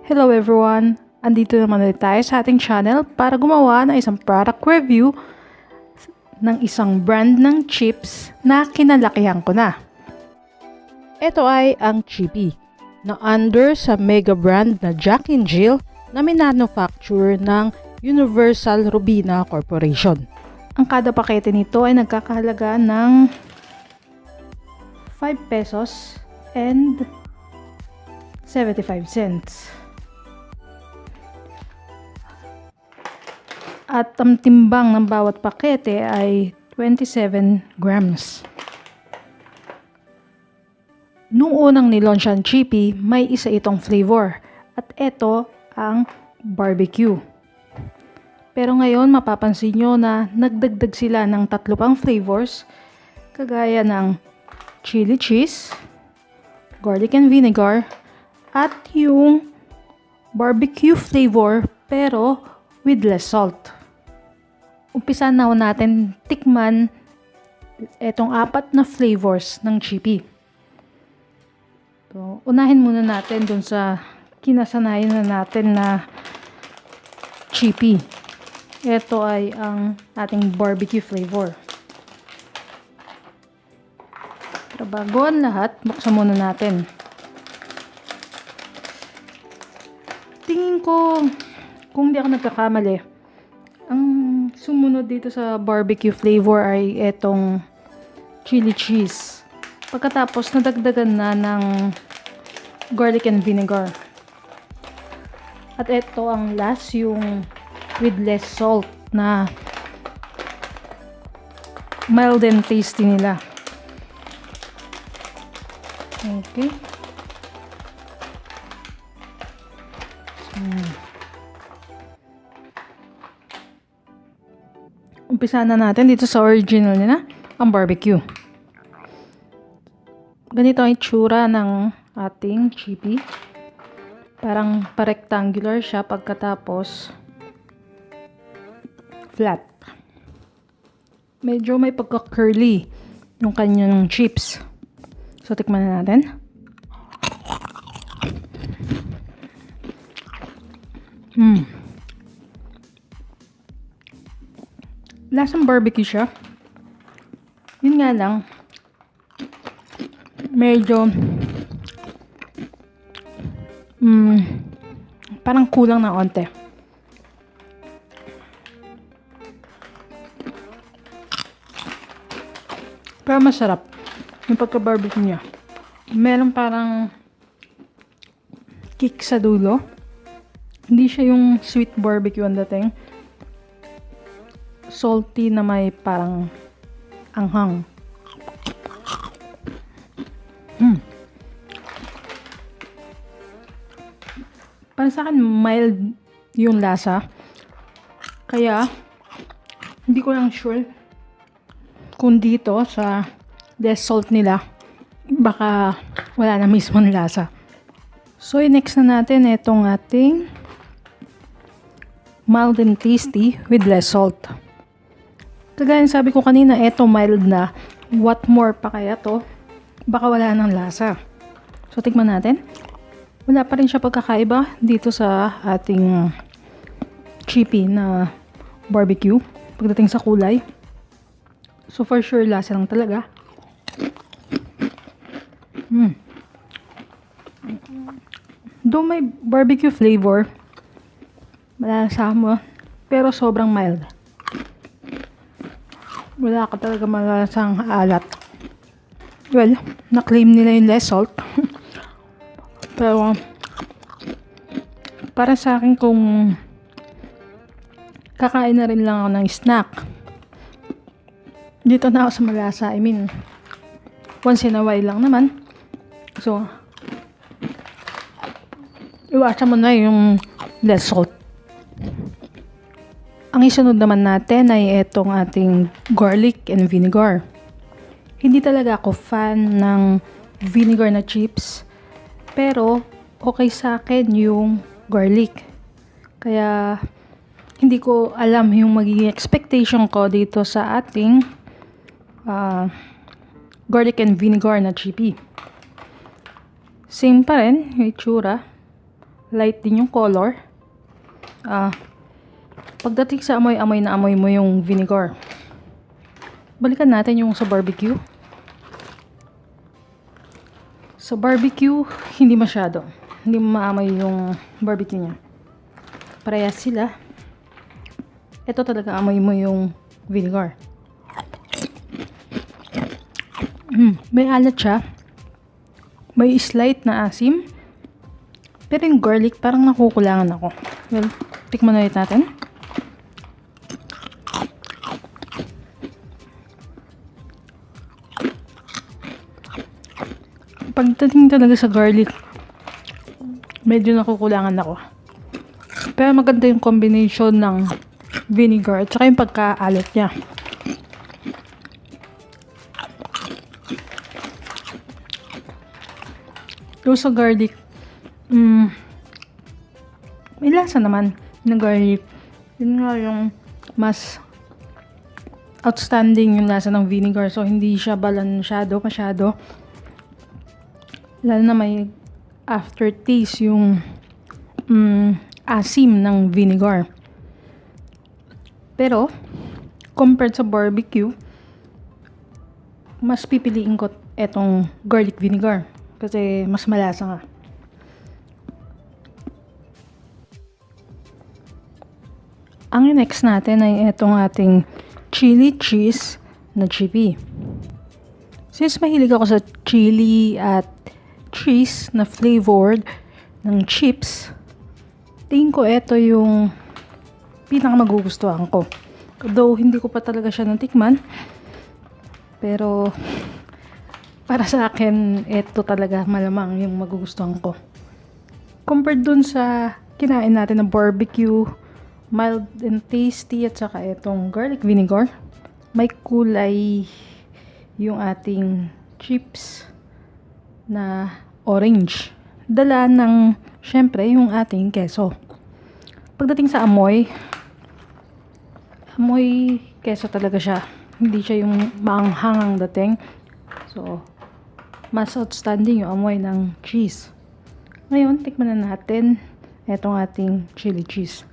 Hello everyone! Andito naman ulit tayo sa ating channel para gumawa ng isang product review ng isang brand ng chips na kinalakihan ko na. Ito ay ang Chippy na under sa mega brand na Jack and Jill na minanufacture ng Universal Robina Corporation. Ang kada pakete nito ay nagkakahalaga ng 5 pesos and 75 cents. At ang timbang ng bawat pakete ay 27 grams. Nung unang nilaunch ang Chippy, may isa itong flavor. At ito ang barbecue. Pero ngayon mapapansin nyo na nagdagdag sila ng 3 pang flavors. Kagaya ng chili cheese, garlic and vinegar, at yung barbecue flavor pero with less salt. Umpisa na natin tikman itong 4 na flavors ng Chippy. So, unahin muna natin dun sa kinasanayan na natin na Chippy. Ito ay ang ating barbecue flavor. Pero bago ang lahat, buksan muna natin. Tingin ko, kung di ako nagkakamali, ang sumunod dito sa barbecue flavor ay etong chili cheese. Pagkatapos, nadagdagan na ng garlic and vinegar. At ito ang last, yung with less salt na mild and tasty nila. Okay. Umpisa na natin dito sa original nila, ang barbecue. Ganito ang itsura ng ating Chippy. Parang pa-rectangular siya pagkatapos flat. Medyo may pagka-curly yung kanyang chips. So, tikman na natin. Lasang barbecue siya. Yun nga lang, medyo parang kulang na onte. Pero masarap yung pagka-barbecue niya. Meron parang kick sa dulo. Hindi siya yung sweet barbecue ang dating. Salty na may parang anghang. Para sa akin, mild yung lasa. Kaya, hindi ko lang sure kung dito sa less salt nila, baka wala na mismo ng lasa. So, next na natin itong ating mild and tasty with less salt. Kagaya sabi ko kanina, eto mild na. What more pa kaya to? Baka wala ng lasa. So, tikman natin. Wala pa rin siya pagkakaiba dito sa ating Chippy na barbecue. Pagdating sa kulay. So, for sure, lasa lang talaga. Though may barbecue flavor, malasa mo, pero sobrang mild. Wala ka talaga malasang alat. Well, na-claim nila yung less salt. Pero, para sa akin kung kakain na rin lang ako ng snack, dito na ako sa malasa. I mean, once in a while lang naman. So, iwasan mo na yung less salt. Ang isunod naman natin ay itong ating garlic and vinegar. Hindi talaga ako fan ng vinegar na chips. Pero, okay sa akin yung garlic. Kaya, hindi ko alam yung magiging expectation ko dito sa ating garlic and vinegar na Chippy. Same pa rin yung itsura. light din yung color. Pagdating sa amoy na amoy mo yung vinegar. Balikan natin yung sa barbecue. Sa barbecue, hindi masyado. Hindi mo maamoy yung barbecue niya. Parehas sila. Ito talaga amoy mo yung vinegar. May alat siya. May slight na asim. Pero yung garlic, parang nakukulangan ako. Well, tikman ulit natin. Pagdating talaga sa garlic, medyo nakukulangan ako. Pero maganda yung combination ng vinegar at saka yung pagkaalat niya. Yung sa garlic, may lasa naman ng garlic. Yun nga yung mas outstanding yung lasa ng vinegar. So, hindi siya masyado. Lalo na may aftertaste yung asim ng vinegar. Pero, compared sa barbecue, mas pipiliin ko etong garlic vinegar. Kasi mas malasa nga. Ang next natin ay etong ating chili cheese na chippy. Since mahilig ako sa chili at cheese na flavored ng chips, tingin ko ito yung pinakamagugustuhan ko. Though hindi ko pa talaga siya natikman, pero para sa akin, ito talaga malamang yung magugustuhan ko. Compared dun sa kinain natin na barbecue, mild and tasty, at saka itong garlic vinegar, may kulay yung ating chips na orange. Dala ng, syempre, yung ating keso. Pagdating sa amoy keso talaga siya. Hindi siya yung maanghangang dating. So, mas outstanding yung amoy ng cheese. Ngayon, tikman na natin itong ating chili cheese.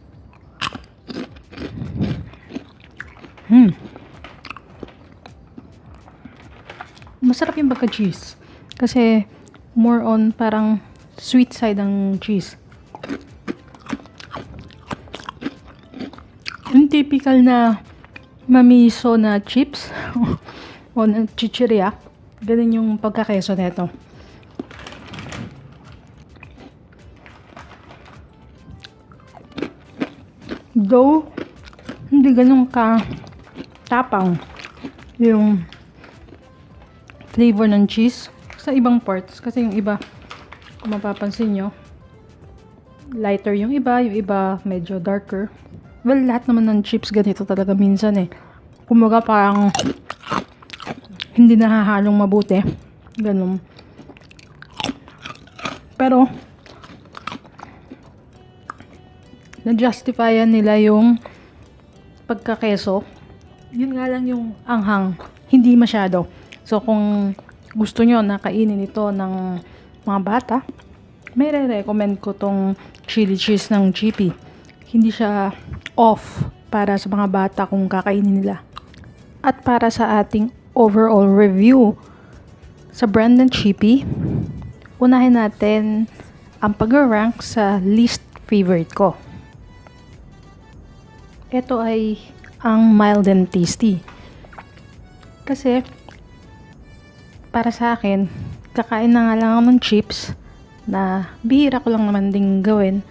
Masarap yung pagka-cheese. Kasi, more on parang sweet side ng cheese. Yung typical na mamiso na chips o na chichirya, ganun yung pagkakeso nito. Though, hindi ganun ka tapang yung flavor ng cheese sa ibang parts. Kasi yung iba, kung mapapansin nyo, lighter yung iba medyo darker. Well, lahat naman ng chips ganito talaga minsan eh. Kumbaga parang hindi nahahalong mabuti. Ganun. Pero, na-justifyan nila yung pagkakeso. Yun nga lang yung anghang. Hindi masyado. So, kung gusto nyo na kainin ito ng mga bata, may re-recommend ko tong chili cheese ng Chippy. Hindi siya off para sa mga bata kung kakainin nila. At para sa ating overall review sa brand ng Chippy, unahin natin ang pag-rank sa least favorite ko. Ito ay ang mild and tasty. Kasi, para sa akin, kakain na nga lang ako ng chips na bihira ko lang naman ding gawin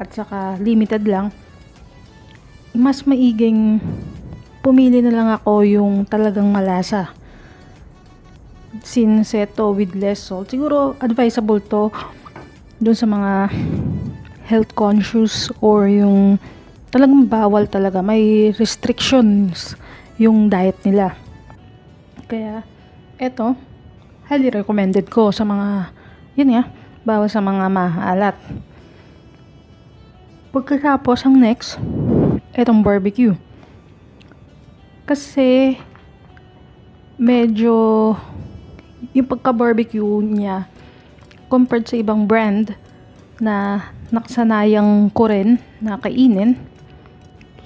at saka limited lang. Mas maiging pumili na lang ako yung talagang malasa. Since ito with less salt, siguro advisable to dun sa mga health conscious or yung talagang bawal talaga. May restrictions yung diet nila. Kaya, eto, highly recommended ko sa mga, yun nga, bawal sa mga maalat. Pagkatapos, ang next, etong barbecue. Kasi, medyo, yung pagka-barbecue niya, compared sa ibang brand na nakasanayang ko rin na kainin,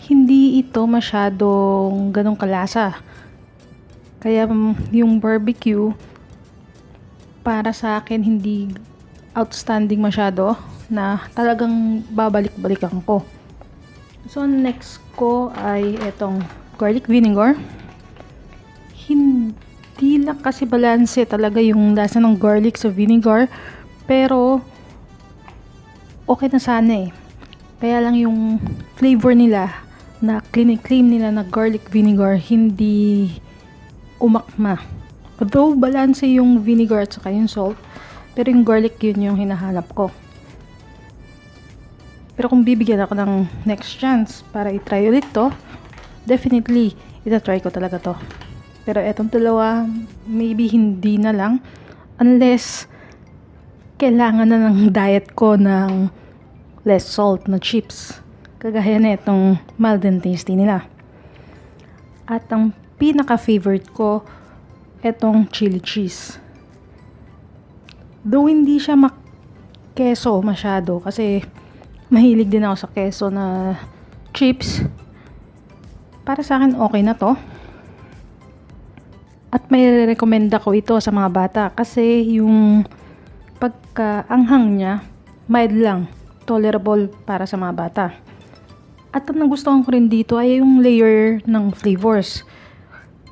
hindi ito masyadong ganong kalasa. Kaya yung barbecue, para sa akin, hindi outstanding masyado na talagang babalik-balikan ko. So, next ko ay itong garlic vinegar. Hindi lang kasi balanse talaga yung lasa ng garlic sa vinegar, pero okay na sana eh. Kaya lang yung flavor nila na claim nila na garlic vinegar hindi umakma. Although balanse yung vinegar at saka yung salt, pero yung garlic yun yung hinahanap ko. Pero kung bibigyan ako ng next chance para i-try ulit to, definitely ita-try ko talaga to. Pero etong dalawa, maybe hindi na lang unless kailangan na ng diet ko ng less salt na chips. Kagaya na itong mild and tasty nila. At ang pinaka-favorite ko, etong chili cheese. Though hindi siya keso masyado kasi mahilig din ako sa keso na chips. Para sa akin okay na to. At may re-recommenda ko ito sa mga bata kasi yung pagkaanghang niya mild lang, tolerable para sa mga bata. At ang nagustuhan ko rin dito ay yung layer ng flavors.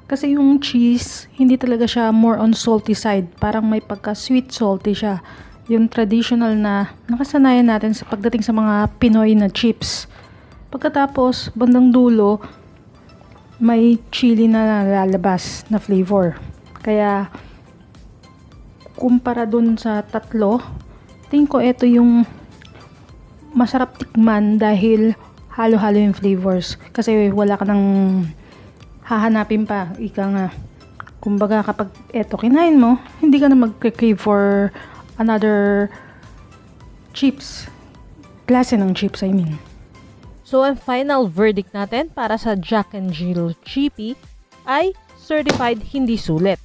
Kasi yung cheese, hindi talaga siya more on salty side. Parang may pagka-sweet salty siya. Yung traditional na nakasanayan natin sa pagdating sa mga Pinoy na chips. Pagkatapos, bandang dulo, may chili na lalabas na flavor. Kaya, kumpara dun sa tatlo, tingin ko ito yung masarap tikman dahil halo-halo yung flavors. Kasi wala ka nang hahanapin pa. Ika nga. Kumbaga kapag eto kinain mo, hindi ka na mag-crave for another chips. Klase ng chips, I mean. So, ang final verdict natin para sa Jack and Jill Chippy ay certified hindi sulit.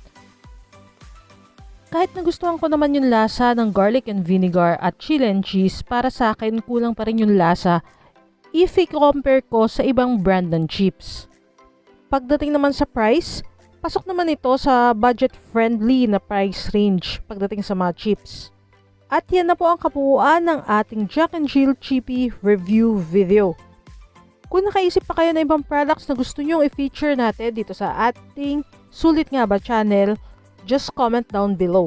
Kahit nagustuhan ko naman yung lasa ng garlic and vinegar at chili and cheese, para sa akin kulang pa rin yung lasa if i-compare ko sa ibang brand ng chips. Pagdating naman sa price, pasok naman ito sa budget-friendly na price range pagdating sa mga chips. At yan na po ang kabuuan ng ating Jack and Jill Chippy review video. Kung nakaisip pa kayo na ibang products na gusto nyong i-feature natin dito sa ating Sulit Nga Ba channel, just comment down below.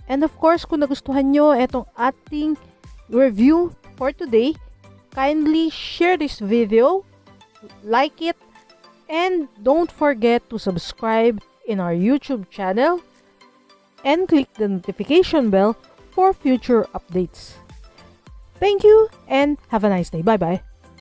And of course, kung nagustuhan nyo itong ating review for today, kindly share this video, like it, and don't forget to subscribe in our YouTube channel and click the notification bell for future updates. Thank you and have a nice day. Bye-bye.